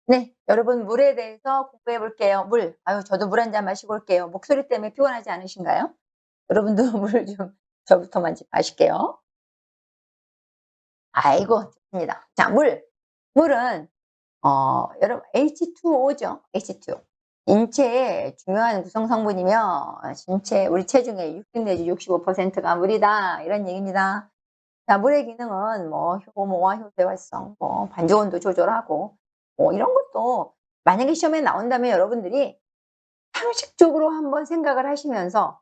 네, 여러분 물에 대해서 공부해 볼게요. 물. 아유, 저도 물 한 잔 마시고 올게요. 목소리 때문에 피곤하지 않으신가요? 여러분도 물 좀 저부터만 좀 마실게요. 아이고, 좋습니다. 자, 물. 물은 여러분 H2O죠. H2O. 인체의 중요한 구성 성분이며 신체 우리 체중의 60 내지 65%가 물이다. 이런 얘기입니다. 자, 물의 기능은 뭐 효모와 효소 활성, 뭐 반죽 온도 조절하고 뭐 이런 것도 만약에 시험에 나온다면 여러분들이 상식적으로 한번 생각을 하시면서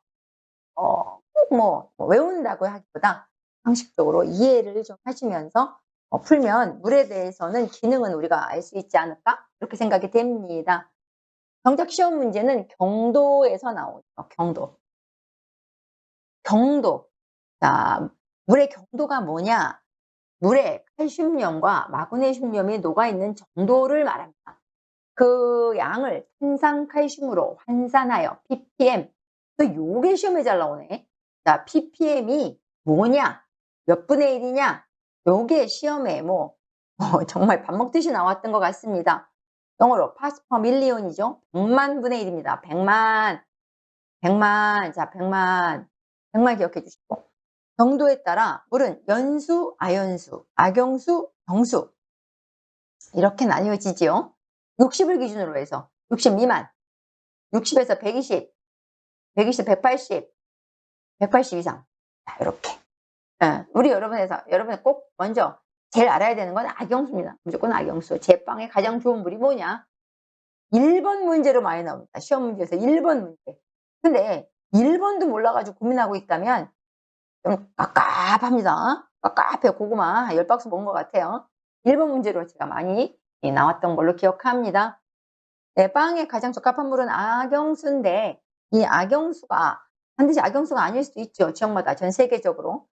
꼭 뭐 외운다고 하기보다 상식적으로 이해를 좀 하시면서 풀면 '물에 대해서는 기능은 우리가 알 수 있지 않을까?' 이렇게 생각이 됩니다. 정작 시험 문제는 경도에서 나오죠. 경도. 경도. 자, 물의 경도가 뭐냐? 물에 칼슘염과 마그네슘염이 녹아있는 정도를 말합니다. 그 양을 탄산칼슘으로 환산하여 ppm. 또 요게 시험에 잘 나오네. 자, ppm이 뭐냐? 몇 분의 1이냐? 요게 시험에 정말 밥 먹듯이 나왔던 것 같습니다. 영어로 parts per million이죠. 100만 분의 1입니다. 100만. 100만. 자, 100만. 100만 기억해 주시고. 정도에 따라 물은 연수, 아연수, 악영수, 정수 이렇게 나뉘어지지요. 60을 기준으로 해서 60 미만, 60에서 120, 120, 180, 180 이상. 자, 이렇게. 예, 우리 여러분이 꼭 먼저 제일 알아야 되는 건 악영수입니다. 무조건 악영수. 제빵에 가장 좋은 물이 뭐냐? 1번 문제로 많이 나옵니다. 시험 문제에서 1번 문제. 근데 1번도 몰라가지고 고민하고 있다면 좀 깝깝합니다. 깝깝해요. 고구마 10박스 먹은 것 같아요. 1번 문제로 제가 많이 나왔던 걸로 기억합니다. 네, 빵에 가장 적합한 물은 악영수인데 이 악영수가 반드시 악영수가 아닐 수도 있죠. 지역마다 전 세계적으로.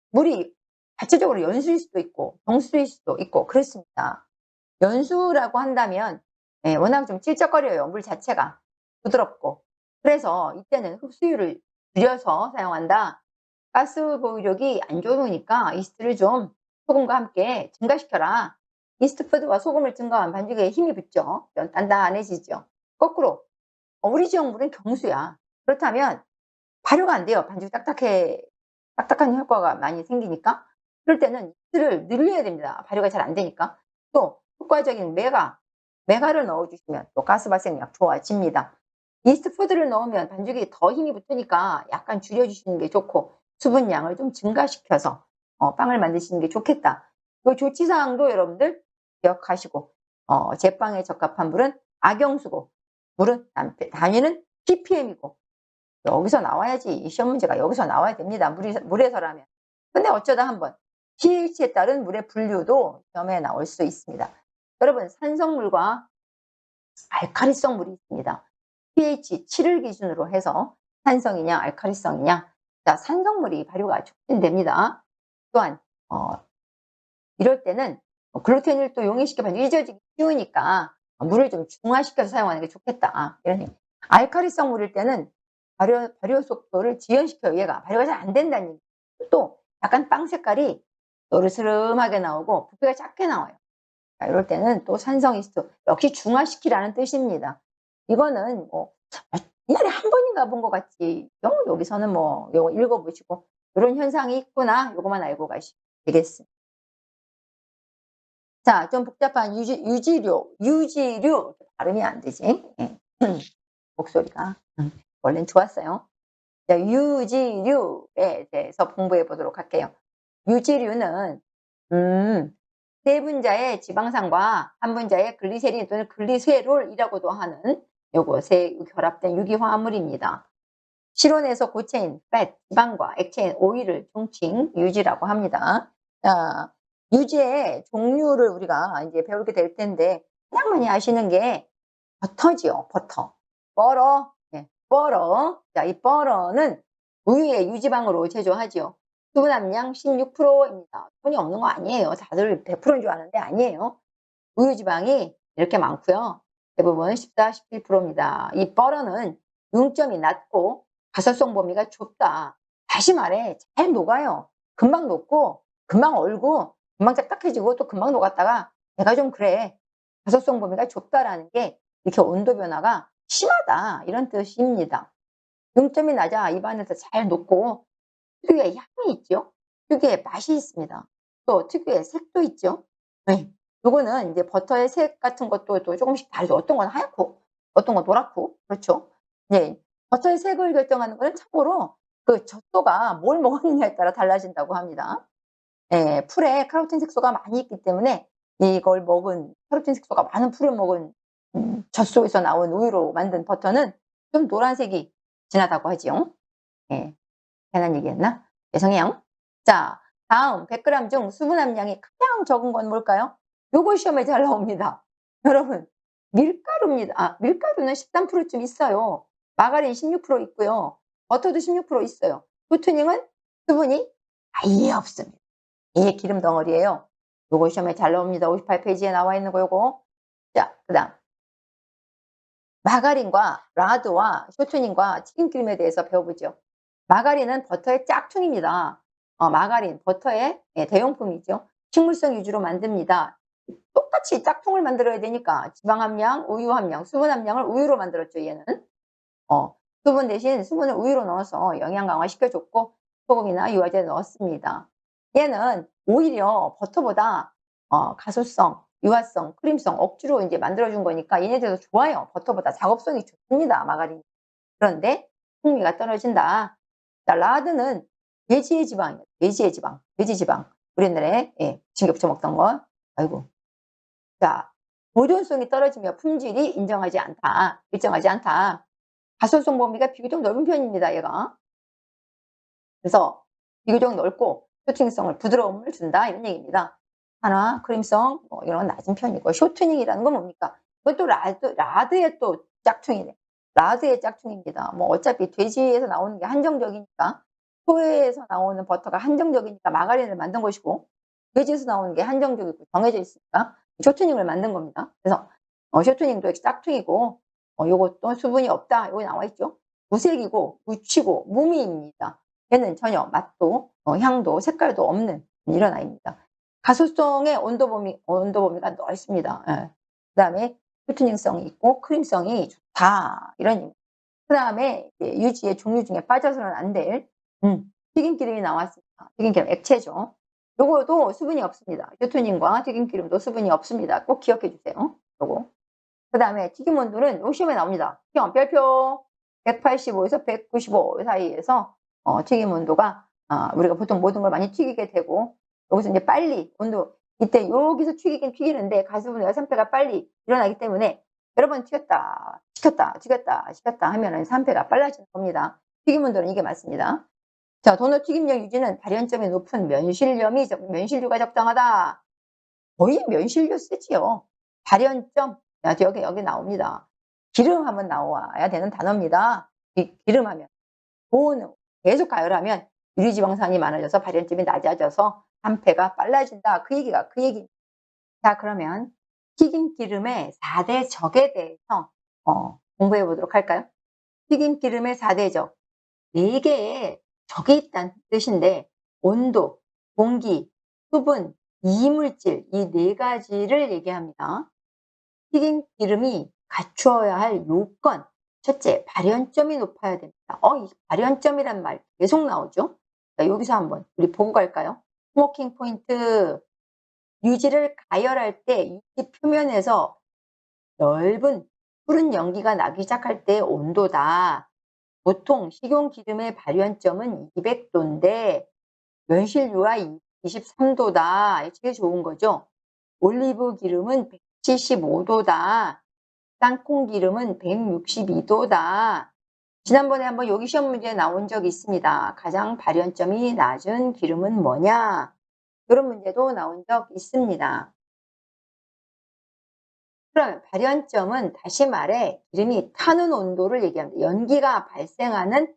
물이 자체적으로 연수일 수도 있고 정수일 수도 있고 그렇습니다. 연수라고 한다면 워낙 좀 찔쩍거려요. 물 자체가 부드럽고. 그래서 이때는 흡수율을 줄여서 사용한다. 가스 보유력이 안 좋으니까 이스트를 좀 소금과 함께 증가시켜라. 이스트푸드와 소금을 증가한 반죽에 힘이 붙죠. 좀 단단해지죠. 거꾸로 우리 지역 물은 경수야. 그렇다면 발효가 안 돼요. 반죽이 딱딱한 효과가 많이 생기니까. 그럴 때는 이스트를 늘려야 됩니다. 발효가 잘 안 되니까. 또 효과적인 메가를 넣어 주시면 또 가스 발생력 좋아집니다. 이스트푸드를 넣으면 반죽이 더 힘이 붙으니까 약간 줄여 주시는 게 좋고 수분량을 좀 증가시켜서 빵을 만드시는 게 좋겠다. 요 조치 사항도 여러분들 기억하시고 제빵에 적합한 물은 악영수고 물은 단위는 ppm이고 여기서 나와야지. 이 시험 문제가 여기서 나와야 됩니다. 물에서라면. 근데 어쩌다 한번 pH에 따른 물의 분류도 시험에 나올 수 있습니다. 여러분 산성물과 알카리성 물이 있습니다. pH 7을 기준으로 해서 산성이냐 알카리성이냐. 자, 산성물이 발효가 촉진됩니다. 또한 이럴 때는 글루텐을 또 용해시켜 반죽이 잊어지기 쉬우니까 물을 좀 중화시켜서 사용하는 게 좋겠다. 이런 얘기. 알카리성 물일 때는 발효 속도를 지연시켜요. 얘가 발효가 잘 안 된다는 얘기. 또 약간 빵 색깔이 노르스름하게 나오고 부피가 작게 나와요. 자, 이럴 때는 또 산성이스트 역시 중화시키라는 뜻입니다. 이거는 옛날에 한 번인가 본 것 같지. 여기서는 요거 읽어보시고 이런 현상이 있구나. 요거만 알고 가시면 되겠습니다. 자, 좀 복잡한 유지류 발음이 안 되지. 예. 목소리가. 원래는 좋았어요. 자, 유지류에 대해서 공부해 보도록 할게요. 유지류는 세 분자의 지방산과 한 분자의 글리세린 또는 글리세롤이라고도 하는 요것에 결합된 유기화합물입니다. 실온에서 고체인 fat, 지방과 액체인 오일을 종칭 유지라고 합니다. 자, 유지의 종류를 우리가 이제 배우게 될 텐데 가장 많이 아시는 게 버터지요. 버터. 네, 버터. 자, 이 버터는 우유의 유지방으로 제조하지요. 수분 함량 16%입니다. 돈이 없는 거 아니에요. 다들 100%인 줄 아는데 아니에요. 우유 지방이 이렇게 많고요. 대부분 14, 17%입니다. 이 버터는 융점이 낮고 가설성 범위가 좁다. 다시 말해 잘 녹아요. 금방 녹고 금방 얼고 금방 딱딱해지고 또 금방 녹았다가 내가 좀 그래. 가소성 범위가 좁다라는 게 이렇게 온도 변화가 심하다 이런 뜻입니다. 중점이 낮아 입안에서 잘 녹고 특유의 향이 있죠. 특유의 맛이 있습니다. 또 특유의 색도 있죠. 네. 요거는 이제 버터의 색 같은 것도 또 조금씩 다르죠. 어떤 건 하얗고 어떤 건 노랗고 그렇죠. 네. 버터의 색을 결정하는 거는 참고로 그 젖소가 뭘 먹었느냐에 따라 달라진다고 합니다. 예. 풀에 카로틴 색소가 많이 있기 때문에 이걸 먹은 카로틴 색소가 많은 풀을 먹은 젖소에서 나온 우유로 만든 버터는 좀 노란색이 진하다고 하지요. 예. 괜한 얘기했나? 죄송해요. 자, 다음 100 그램 중 수분 함량이 가장 적은 건 뭘까요? 요거 시험에 잘 나옵니다. 여러분 밀가루입니다. 밀가루는 13%쯤 있어요. 마가린 16% 있고요. 버터도 16% 있어요. 후투닝은 수분이 아예 없습니다. 이게 기름 덩어리예요. 요거 시험에 잘 나옵니다. 58 페이지에 나와 있는 거 요거. 자, 그다음 마가린과 라드와 쇼트닝과 튀김기름에 대해서 배워보죠. 마가린은 버터의 짝퉁입니다. 마가린, 버터의 대용품이죠. 식물성 유지로 만듭니다. 똑같이 짝퉁을 만들어야 되니까 지방 함량, 우유 함량, 수분 함량을 우유로 만들었죠, 얘는. 수분 대신 수분을 우유로 넣어서 영양 강화 시켜줬고 소금이나 유화제 넣었습니다. 얘는 오히려 버터보다 가소성, 유화성, 크림성 억지로 이제 만들어준 거니까 얘네들도 좋아요. 버터보다 작업성이 좋습니다, 마가린. 그런데 풍미가 떨어진다. 자, 라드는 돼지의 지방이에요. 돼지의 지방, 돼지 지방. 우리나라에 징겨 부쳐 먹던 거. 아이고. 자, 보존성이 떨어지며 품질이 인정하지 않다. 일정하지 않다. 가소성 범위가 비교적 넓은 편입니다, 얘가. 그래서 비교적 넓고 쇼트닝성을 부드러움을 준다 이런 얘기입니다. 하나 크림성 이런 건 낮은 편이고 쇼트닝이라는 건 뭡니까? 그것도 라드의 또 짝퉁이네. 라드의 짝퉁입니다. 뭐 어차피 돼지에서 나오는 게 한정적이니까 소에서 나오는 버터가 한정적이니까 마가린을 만든 것이고 돼지에서 나오는 게 한정적이고 정해져 있으니까 쇼트닝을 만든 겁니다. 그래서 쇼트닝도 짝퉁이고 요것도 수분이 없다 이거 나와 있죠. 무색이고 무취고 무미입니다. 얘는 전혀 맛도 향도 색깔도 없는 이런 아이입니다. 가소성의 온도 범위가 넓습니다. 예. 그다음에 표트닝성이 있고 크림성이 좋다 이런 의미. 그다음에 유지의 종류 중에 빠져서는 안 될 튀김기름이 나왔습니다. 튀김기름 액체죠. 요거도 수분이 없습니다. 쇼트닝과 튀김기름도 수분이 없습니다. 꼭 기억해 주세요. 요거. 그다음에 튀김 온도는 요 시험에 나옵니다. 시험 별표 185에서 195 사이에서 튀김 온도가 우리가 보통 모든 걸 많이 튀기게 되고 여기서 이제 빨리 온도 이때 여기서 튀기긴 튀기는데 가스분해가 산패가 빨리 일어나기 때문에 여러 번 튀겼다 식혔다 하면은 산패가 빨라지는 겁니다. 튀김 온도는 이게 맞습니다. 자, 도넛 튀김력 유지는 발연점이 높은 면실류가 적당하다. 거의 면실류 쓰지요. 발연점 여기 나옵니다. 기름 하면 나와야 되는 단어입니다. 기름 하면 고온 계속 가열하면 유리지방산이 많아져서 발연점이 낮아져서 산패가 빨라진다. 그 얘기. 자, 그러면 튀김기름의 4대 적에 대해서 공부해 보도록 할까요? 튀김기름의 4대 적. 4개의 적이 있다는 뜻인데 온도, 공기, 수분, 이물질 이 4가지를 얘기합니다. 튀김기름이 갖추어야 할 요건. 첫째, 발연점이 높아야 됩니다. 이 발연점이란 말 계속 나오죠. 자, 여기서 한번 우리 보고 갈까요? 스모킹 포인트. 유지를 가열할 때 유지 표면에서 넓은 푸른 연기가 나기 시작할 때 온도다. 보통 식용기름의 발연점은 200도인데 면실류가 23도다. 제일 좋은 거죠. 올리브 기름은 175도다. 땅콩 기름은 162도다. 지난번에 한번 여기 시험 문제에 나온 적이 있습니다. 가장 발연점이 낮은 기름은 뭐냐? 이런 문제도 나온 적 있습니다. 그럼 발연점은 다시 말해 기름이 타는 온도를 얘기합니다. 연기가 발생하는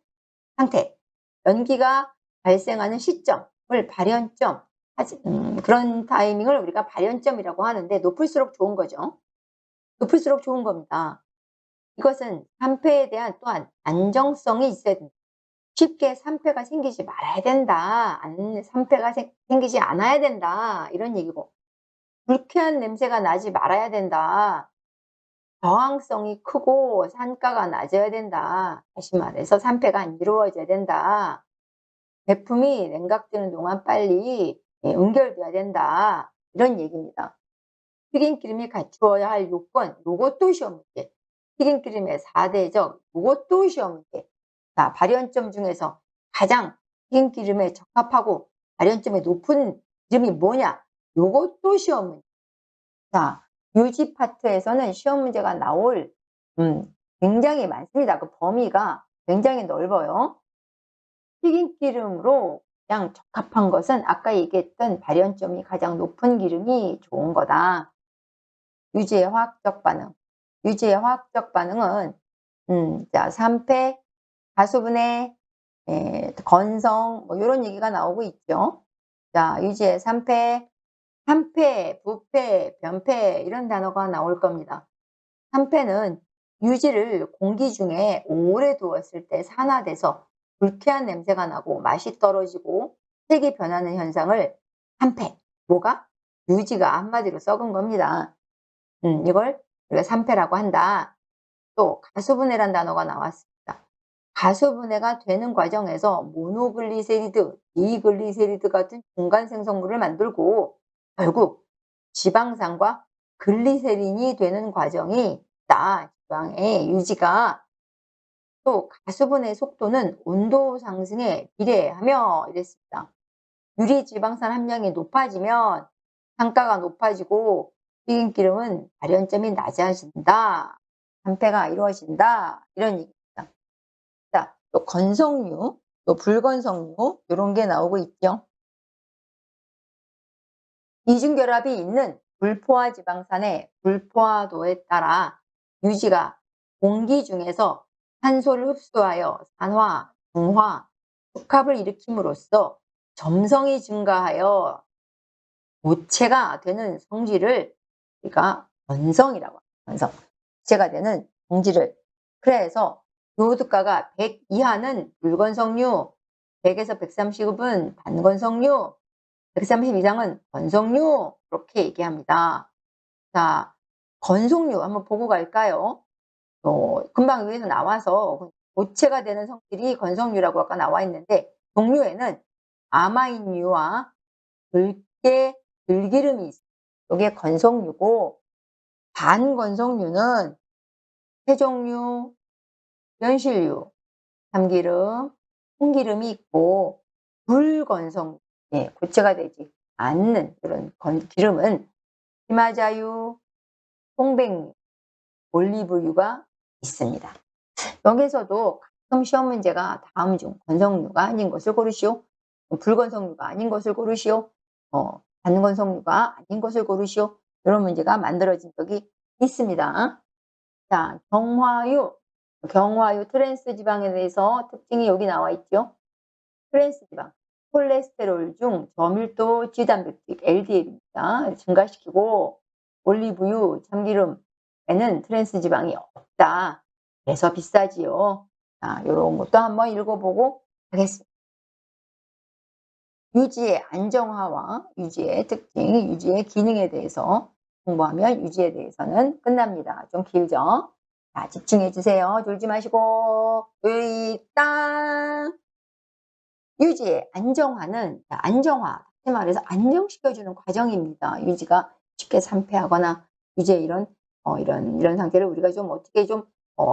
상태, 연기가 발생하는 시점을 발연점, 그런 타이밍을 우리가 발연점이라고 하는데 높을수록 좋은 거죠. 높을수록 좋은 겁니다. 이것은 산패에 대한 또한 안정성이 있어야 된다. 쉽게 산패가 생기지 말아야 된다. 산패가 생기지 않아야 된다. 이런 얘기고 불쾌한 냄새가 나지 말아야 된다. 저항성이 크고 산가가 낮아야 된다. 다시 말해서 산패가 안 이루어져야 된다. 제품이 냉각되는 동안 빨리 응결돼야 된다. 이런 얘기입니다. 튀김기름이 갖추어야 할 요건, 요것도 시험 문제. 튀김기름의 4대적, 요것도 시험 문제. 자, 발연점 중에서 가장 튀김기름에 적합하고 발연점이 높은 기름이 뭐냐? 요것도 시험 문제. 자, 유지 파트에서는 시험 문제가 나올 굉장히 많습니다. 그 범위가 굉장히 넓어요. 튀김기름으로 그냥 적합한 것은 아까 얘기했던 발연점이 가장 높은 기름이 좋은 거다. 유지의 화학적 반응. 유지의 화학적 반응은 자, 산패, 가수분해, 건성 뭐 요런 얘기가 나오고 있죠. 자, 유지의 산패, 산패, 부패, 변패 이런 단어가 나올 겁니다. 산패는 유지를 공기 중에 오래 두었을 때 산화돼서 불쾌한 냄새가 나고 맛이 떨어지고 색이 변하는 현상을 산패. 뭐가? 유지가 한마디로 썩은 겁니다. 이걸 우리가 산패라고 한다. 또 가수분해란 단어가 나왔습니다. 가수분해가 되는 과정에서 모노글리세리드, 디글리세리드 같은 중간 생성물을 만들고 결국 지방산과 글리세린이 되는 과정이 있다. 지방의 유지가. 또 가수분해 속도는 온도 상승에 비례하며 이랬습니다. 유리지방산 함량이 높아지면 단가가 높아지고 튀김기름은 발연점이 낮아진다. 산패가 이루어진다. 이런 얘기입니다. 자, 또 건성류, 또 불건성류 이런 게 나오고 있죠. 이중결합이 있는 불포화 지방산의 불포화도에 따라 유지가 공기 중에서 산소를 흡수하여 산화, 중화, 복합을 일으킴으로써 점성이 증가하여 고체가 되는 성질을 우리가 건성이라고 합니다. 건성. 고체가 되는 성질을. 그래서 요오드가가 100 이하는 불건성류, 100에서 130은 반건성류, 130 이상은 건성류 이렇게 얘기합니다. 자, 건성류 한번 보고 갈까요? 금방 위에서 나와서 고체가 되는 성질이 건성류라고 아까 나와 있는데 종류에는 아마인류와 붉게 들기름이 있어요. 이게 건성류고 반건성류는 세종류, 연실류, 참기름, 콩기름이 있고 불건성, 고체가 되지 않는 그런 기름은 히마자유, 송백류, 올리브유가 있습니다. 여기서도 가끔 시험 문제가 다음 중 건성류가 아닌 것을 고르시오. 불건성류가 아닌 것을 고르시오. 반건성류가 아닌 것을 고르시오. 이런 문제가 만들어진 적이 있습니다. 자, 경화유 트랜스 지방에 대해서 특징이 여기 나와 있죠. 트랜스 지방, 콜레스테롤 중 저밀도 지단백질 LDL입니다. 증가시키고 올리브유, 참기름에는 트랜스 지방이 없다. 그래서 비싸지요. 자, 요런 것도 한번 읽어보고 하겠습니다. 유지의 안정화와 유지의 특징, 유지의 기능에 대해서 공부하면 유지에 대해서는 끝납니다. 좀 길죠? 자, 집중해 주세요. 졸지 마시고. 땅. 유지의 안정화는 안정화, 다시 말해서 안정시켜주는 과정입니다. 유지가 쉽게 산패하거나 유지의 이런 상태를 우리가 좀 어떻게 좀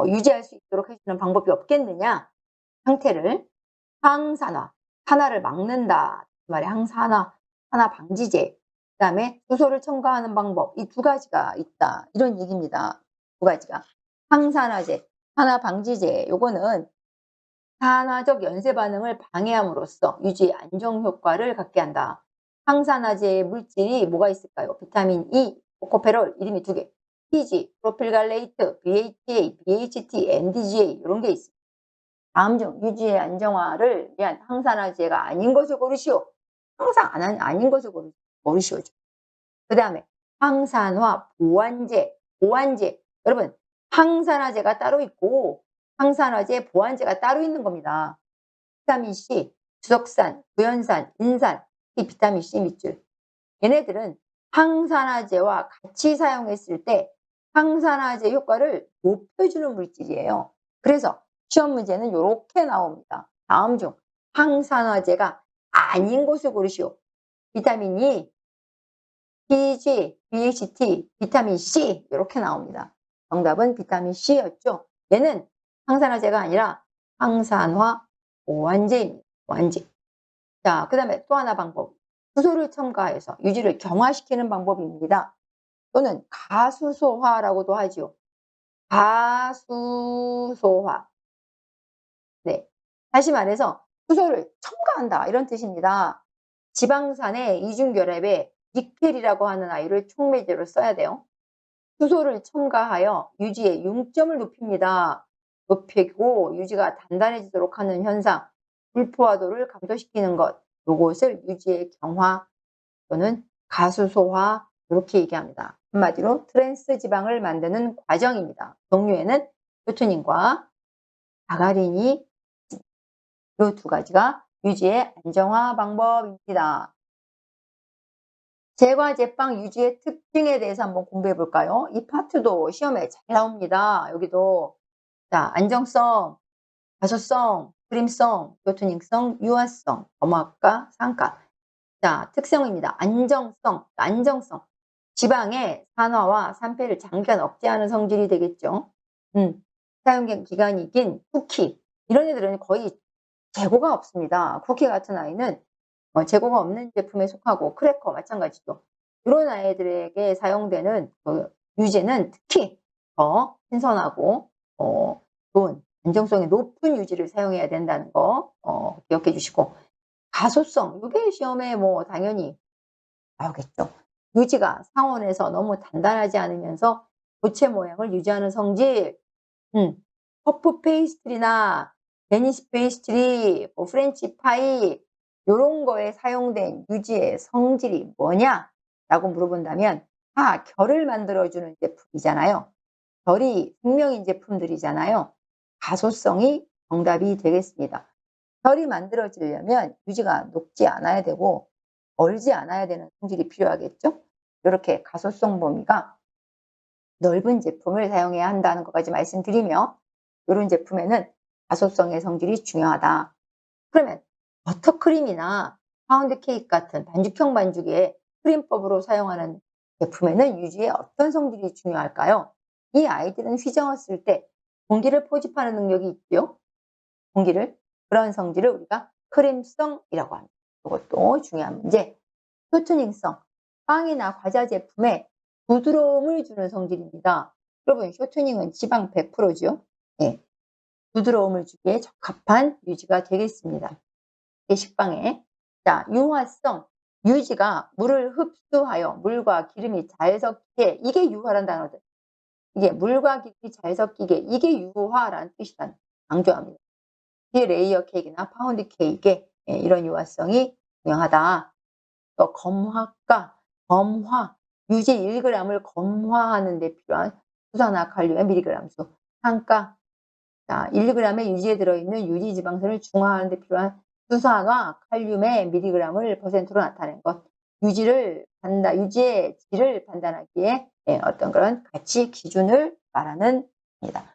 유지할 수 있도록 해주는 방법이 없겠느냐? 상태를 항산화, 산화를 막는다. 그 말에 항산화, 산화 방지제, 그 다음에 수소를 첨가하는 방법, 이 두 가지가 있다. 이런 얘기입니다. 두 가지가. 항산화제, 산화 방지제, 요거는 산화적 연쇄 반응을 방해함으로써 유지 안정 효과를 갖게 한다. 항산화제의 물질이 뭐가 있을까요? 비타민 E, 코코페롤, 이름이 두 개. PG, 프로필갈레이트, BHA, BHT, NDGA 이런 게 있습니다. 다음 중 유지의 안정화를 위한 항산화제가 아닌 것을 고르시오. 항상 아닌 것을 고르시오. 그 다음에 항산화 보완제, 보완제. 여러분, 항산화제가 따로 있고 항산화제 보완제가 따로 있는 겁니다. 비타민C, 주석산, 구연산, 인산, 이 비타민C 밑줄. 얘네들은 항산화제와 같이 사용했을 때 항산화제 효과를 높여주는 물질이에요. 그래서 시험 문제는 요렇게 나옵니다. 다음 중 항산화제가 아닌 것을 고르시오. 비타민 E, PG, BHT, 비타민 C 이렇게 나옵니다. 정답은 비타민 C였죠. 얘는 항산화제가 아니라 항산화 오한제입니다. 오한제. 자, 그 다음에 또 하나 방법. 수소를 첨가해서 유지를 경화시키는 방법입니다. 또는 가수소화라고도 하죠. 가수소화. 네. 다시 말해서 수소를 첨가한다 이런 뜻입니다. 지방산의 이중결합에 니켈이라고 하는 아이를 촉매제로 써야 돼요. 수소를 첨가하여 유지의 융점을 높입니다. 높이고 유지가 단단해지도록 하는 현상, 불포화도를 감소시키는 것, 요것을 유지의 경화 또는 가수소화 이렇게 얘기합니다. 한마디로 트랜스 지방을 만드는 과정입니다. 종류에는 표트닌과 아가린이 이 두 가지가 유지의 안정화 방법입니다. 제과 제빵 유지의 특징에 대해서 한번 공부해 볼까요? 이 파트도 시험에 잘 나옵니다. 여기도 자, 안정성, 가소성, 그림성, 표트닝성, 유화성, 점화가, 상가. 자, 특성입니다. 안정성. 지방의 산화와 산패를 장기간 억제하는 성질이 되겠죠. 사용 기간이 긴 쿠키. 이런 애들은 거의 재고가 없습니다. 쿠키 같은 아이는 재고가 없는 제품에 속하고 크래커 마찬가지죠. 이런 아이들에게 사용되는 유제는 특히 더 신선하고 좋은 안정성이 높은 유지를 사용해야 된다는 거 기억해 주시고 가소성 이게 시험에 뭐 당연히 나오겠죠. 유지가 상온에서 너무 단단하지 않으면서 고체 모양을 유지하는 성질 퍼프 페이스트리나 베니스 페이스트리, 뭐 프렌치 파이 요런 거에 사용된 유지의 성질이 뭐냐라고 물어본다면 결을 만들어주는 제품이잖아요. 결이 생명인 제품들이잖아요. 가소성이 정답이 되겠습니다. 결이 만들어지려면 유지가 녹지 않아야 되고 얼지 않아야 되는 성질이 필요하겠죠. 이렇게 가소성 범위가 넓은 제품을 사용해야 한다는 것까지 말씀드리며 이런 제품에는 가소성의 성질이 중요하다. 그러면 버터크림이나 파운드 케이크 같은 반죽형 반죽의 크림법으로 사용하는 제품에는 유지의 어떤 성질이 중요할까요? 이 아이들은 휘저었을 때 공기를 포집하는 능력이 있죠. 그런 성질을 우리가 크림성이라고 합니다. 이것도 중요한 문제. 쇼트닝성, 빵이나 과자 제품에 부드러움을 주는 성질입니다. 여러분 쇼트닝은 지방 100%죠. 네. 부드러움을 주기에 적합한 유지가 되겠습니다. 식빵에. 자, 유화성. 유지가 물을 흡수하여 물과 기름이 잘 섞이게 이게 유화란 단어들. 이게 물과 기름이 잘 섞이게 이게 유화라는 뜻이다. 강조합니다. 이 레이어 케이크나 파운드 케이크에 이런 유화성이 중요하다. 또 검화가, 검화. 유지 1g을 검화하는 데 필요한 수산화 칼륨의 미리그램 수. 한가. 자, 1g의 유지에 들어있는 유지 지방산을 중화하는 데 필요한 수산화 칼륨의 미리그램을 퍼센트로 나타낸 것. 유지의 질을 판단하기에 어떤 그런 가치 기준을 말하는 겁니다.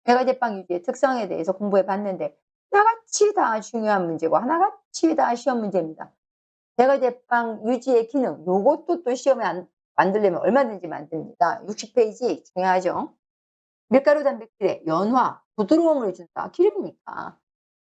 제과제빵 유지의 특성에 대해서 공부해 봤는데 하나같이 다 중요한 문제고 하나같이 다 시험 문제입니다. 제과제빵 유지의 기능 요것도 또 시험에 만들려면 얼마든지 만듭니다. 60페이지 중요하죠. 밀가루 단백질의 연화, 부드러움을 준다. 기름이니까.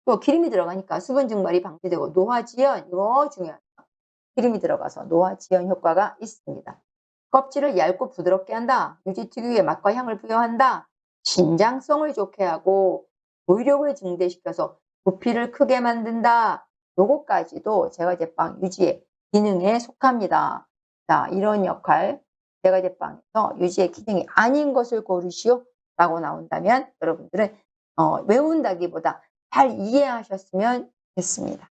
또 기름이 들어가니까 수분 증발이 방지되고 노화지연 이거 중요합니다. 기름이 들어가서 노화지연 효과가 있습니다. 껍질을 얇고 부드럽게 한다. 유지 특유의 맛과 향을 부여한다. 신장성을 좋게 하고 보유력을 증대시켜서 부피를 크게 만든다. 요거까지도 제과제빵 유지의 기능에 속합니다. 자, 이런 역할 제과제빵에서 유지의 기능이 아닌 것을 고르시오 라고 나온다면 여러분들은 외운다기보다 잘 이해하셨으면 좋겠습니다.